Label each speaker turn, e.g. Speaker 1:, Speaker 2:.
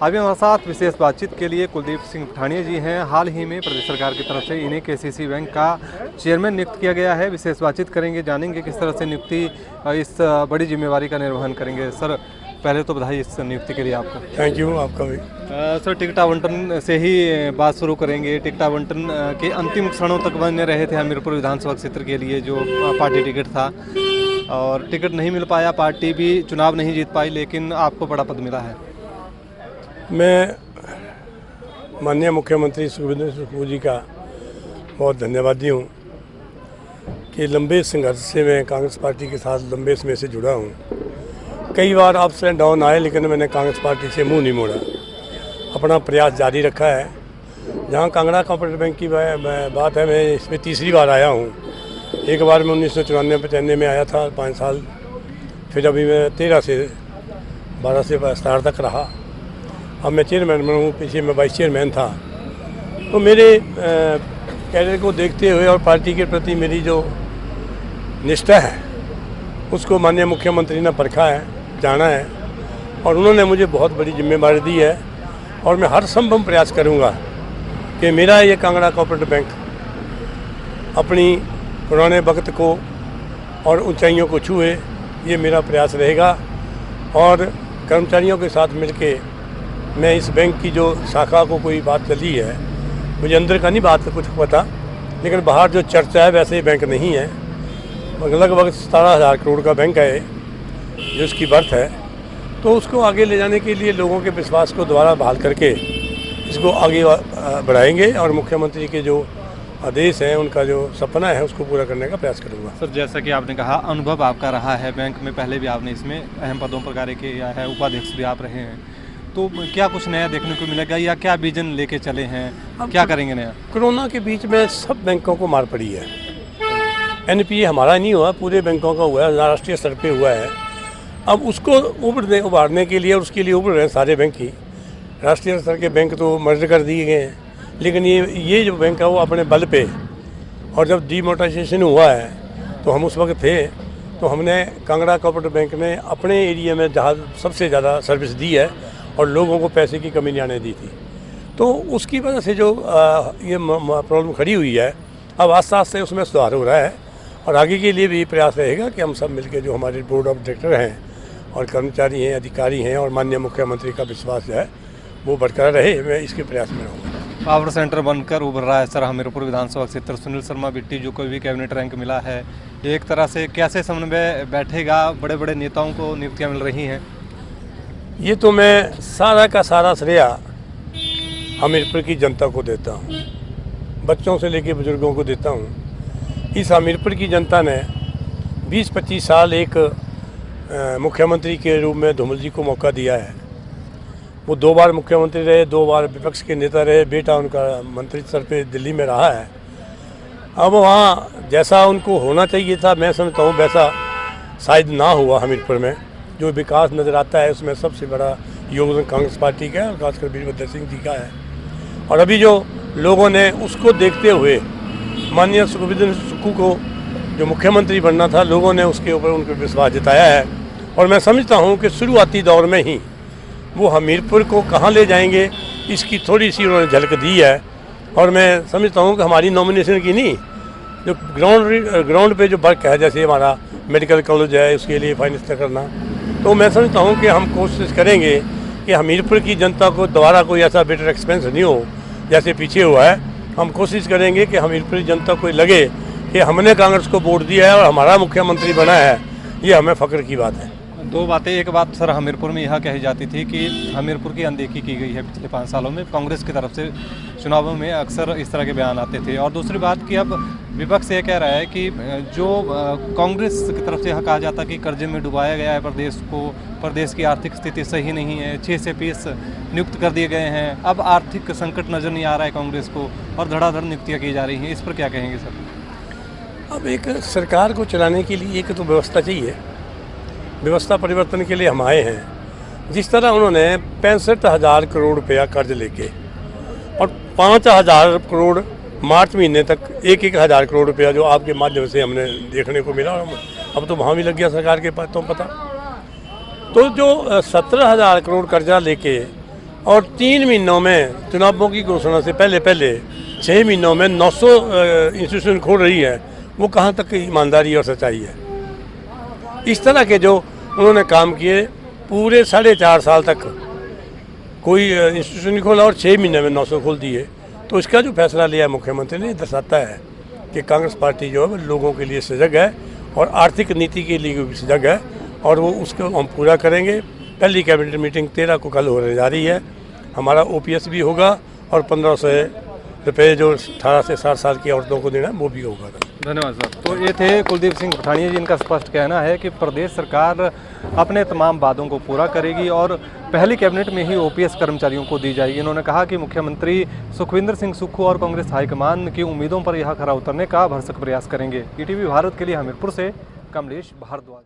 Speaker 1: अभी हमारे साथ विशेष बातचीत के लिए कुलदीप सिंह पठानिया जी हैं। हाल ही में प्रदेश सरकार की तरफ से इन्हें केसीसी बैंक का चेयरमैन नियुक्त किया गया है। विशेष बातचीत करेंगे, जानेंगे किस तरह से नियुक्ति इस बड़ी जिम्मेवारी का निर्वहन करेंगे। सर, पहले तो बधाई इस नियुक्ति के लिए आपको।
Speaker 2: थैंक यू, आपका भी।
Speaker 1: सर, टिकट आवंटन से ही बात शुरू करेंगे। टिकट आवंटन के अंतिम क्षणों तक बने रहे थे हमीरपुर विधानसभा क्षेत्र के लिए जो पार्टी टिकट था, और टिकट नहीं मिल पाया, पार्टी भी चुनाव नहीं जीत पाई, लेकिन आपको बड़ा पद मिला है।
Speaker 2: मैं माननीय मुख्यमंत्री सुखबीर सिंह जी का बहुत धन्यवादी हूँ कि लंबे संघर्ष से मैं कांग्रेस पार्टी के साथ लंबे समय से जुड़ा हूँ। कई बार अप्स एंड डाउन आए, लेकिन मैंने कांग्रेस पार्टी से मुंह नहीं मोड़ा, अपना प्रयास जारी रखा है। जहाँ कांगड़ा कोऑपरेटिव बैंक की बात है, मैं इसमें तीसरी बार आया हूँ। एक बार मैं 1994-95 में आया था, 5 साल, फिर अभी मैं 12 से 17 तक रहा। अब मैं चेयरमैन बना हूँ, पीछे मैं वाइस चेयरमैन था। तो मेरे कैरियर को देखते हुए और पार्टी के प्रति मेरी जो निष्ठा है उसको माननीय मुख्यमंत्री ने परखा है, जाना है, और उन्होंने मुझे बहुत बड़ी जिम्मेदारी दी है। और मैं हर संभव प्रयास करूँगा कि मेरा ये कांगड़ा कोऑपरेटिव बैंक अपनी पुराने वक्त को और ऊंचाइयों को छुए, ये मेरा प्रयास रहेगा। और कर्मचारियों के साथ मिलके मैं इस बैंक की जो शाखा को कोई बात चली है, मुझे अंदर का नहीं बात कुछ पता, लेकिन बाहर जो चर्चा है वैसे ही बैंक नहीं है। लगभग 17,000 करोड़ का बैंक है जो उसकी बर्थ है। तो उसको आगे ले जाने के लिए लोगों के विश्वास को दोबारा बहाल करके इसको आगे बढ़ाएंगे, और मुख्यमंत्री के जो आदेश हैं, उनका जो सपना है, उसको पूरा करने का प्रयास करूँगा।
Speaker 1: सर, जैसा कि आपने कहा, अनुभव आपका रहा है बैंक में, पहले भी आपने इसमें अहम पदों पर कार्य किया है, उपाध्यक्ष भी आप रहे हैं, तो क्या कुछ नया देखने को मिलेगा या क्या विजन लेके चले हैं, क्या करेंगे नया? कोरोना
Speaker 2: के बीच में सब बैंकों को मार पड़ी है। एनपीए हमारा नहीं हुआ, पूरे बैंकों का हुआ है, राष्ट्रीय स्तर पे हुआ है। अब उसको उभारने के लिए, उसके लिए उभर रहे हैं सारे बैंक ही। राष्ट्रीय स्तर के बैंक तो मर्ज कर दिए गए हैं, लेकिन ये जो बैंक है वो अपने बल पे, और जब डीमोनेटाइजेशन हुआ है तो हम उस वक्त थे, तो हमने कांगड़ा कोऑपरेटिव बैंक ने अपने एरिया में जहाँ सबसे ज़्यादा सर्विस दी है और लोगों को पैसे की कमी नहीं आने दी थी। तो उसकी वजह से जो ये प्रॉब्लम खड़ी हुई है, अब आस्ते आस्ते उसमें सुधार हो रहा है। और आगे के लिए भी प्रयास रहेगा कि हम सब मिलकर, जो हमारे बोर्ड ऑफ डायरेक्टर हैं और कर्मचारी हैं, अधिकारी हैं, और माननीय मुख्यमंत्री का विश्वास है वो बरकरार रहे। मैं इसके प्रयास में रहूँगा।
Speaker 1: पावर सेंटर बनकर उभर रहा है सर हमीरपुर विधानसभा क्षेत्र। सुनील शर्मा बिट्टी जो कोई भी कैबिनेट रैंक मिला है, एक तरह से कैसे समन्वय बैठेगा? बड़े बड़े नेताओं को नियुक्तियाँ मिल रही हैं।
Speaker 2: ये तो मैं सारा का सारा श्रेय हमीरपुर की जनता को देता हूँ, बच्चों से लेकर बुजुर्गों को देता हूँ। इस हमीरपुर की जनता ने 20-25 साल एक मुख्यमंत्री के रूप में धूमल जी को मौका दिया है। वो 2 बार मुख्यमंत्री रहे, 2 बार विपक्ष के नेता रहे, बेटा उनका मंत्री स्तर पे दिल्ली में रहा है। अब वहाँ जैसा उनको होना चाहिए था, मैं समझता हूँ वैसा शायद ना हुआ। हमीरपुर में जो विकास नज़र आता है उसमें सबसे बड़ा योगदान कांग्रेस पार्टी का है, और खासकर वीरभद्र सिंह जी का है। और अभी जो लोगों ने उसको देखते हुए माननीय सुखबीर सुक्खू को जो मुख्यमंत्री बनना था, लोगों ने उसके ऊपर उनको विश्वास जताया है। और मैं समझता हूँ कि शुरुआती दौर में ही वो हमीरपुर को कहाँ ले जाएंगे, इसकी थोड़ी सी उन्होंने झलक दी है। और मैं समझता हूँ कि हमारी नॉमिनेशन की नहीं, जो ग्राउंड पे जो वर्क है, जैसे हमारा मेडिकल कॉलेज है, उसके लिए फाइनेंस करना, तो मैं समझता हूँ कि हम कोशिश करेंगे कि हमीरपुर की जनता को दोबारा कोई ऐसा बेटर एक्सपेंस नहीं हो जैसे पीछे हुआ है। हम कोशिश करेंगे कि हमीरपुर की जनता को लगे कि हमने कांग्रेस को वोट दिया है और हमारा मुख्यमंत्री बना है, ये हमें फ़ख्र की बात है।
Speaker 1: 2 बातें। एक बात सर, हमीरपुर में यह कही जाती थी कि हमीरपुर की अनदेखी की गई है पिछले 5 सालों में, कांग्रेस की तरफ से चुनावों में अक्सर इस तरह के बयान आते थे। और दूसरी बात कि अब विपक्ष ये कह रहा है कि जो कांग्रेस की तरफ से यह कहा जाता कि कर्जे में डुबाया गया है प्रदेश को, प्रदेश की आर्थिक स्थिति सही नहीं है, 6 से 20 नियुक्त कर दिए गए हैं, अब आर्थिक संकट नज़र नहीं आ रहा है कांग्रेस को, और धड़ाधड़ नियुक्तियाँ की जा रही हैं। इस पर क्या कहेंगे सर?
Speaker 2: अब एक सरकार को चलाने के लिए एक तो व्यवस्था चाहिए, व्यवस्था परिवर्तन के लिए हम आए हैं। जिस तरह उन्होंने 65,000 करोड़ रुपया कर्ज लेके और 5,000 करोड़ मार्च महीने तक 1,000 करोड़ रुपया जो आपके माध्यम से हमने देखने को मिला, अब तो वहाँ भी लग गया सरकार के पास तो पता। तो जो 17,000 करोड़ कर्जा लेके और 3 महीनों में चुनावों की घोषणा से पहले पहले 6 महीनों में 900 इंस्टीट्यूशन खोल रही है, वो कहाँ तक की ईमानदारी और सच्चाई है। इस तरह के जो उन्होंने काम किए, पूरे 4.5 साल तक कोई इंस्टीट्यूशन नहीं खोला और 6 महीने में 900 खोल दिए। तो इसका जो फैसला लिया मुख्यमंत्री ने दर्शाता है कि कांग्रेस पार्टी जो है वो लोगों के लिए सजग है और आर्थिक नीति के लिए भी सजग है, और वो उसको हम पूरा करेंगे। पहली कैबिनेट मीटिंग 13 को कल होने जा रही है। हमारा OPS भी होगा और 1500 रुपये जो 18 से 60 साल की औरतों को देना वो भी होगा।
Speaker 1: धन्यवाद सर। तो ये थे कुलदीप सिंह पठानिया, जिनका स्पष्ट कहना है कि प्रदेश सरकार अपने तमाम वादों को पूरा करेगी और पहली कैबिनेट में ही OPS कर्मचारियों को दी जाएगी। इन्होंने कहा कि मुख्यमंत्री सुखविंदर सिंह सुक्खू और कांग्रेस हाईकमान की उम्मीदों पर यह खरा उतरने का भरसक प्रयास करेंगे। ETV भारत के लिए हमीरपुर से कमलेश भारद्वाज।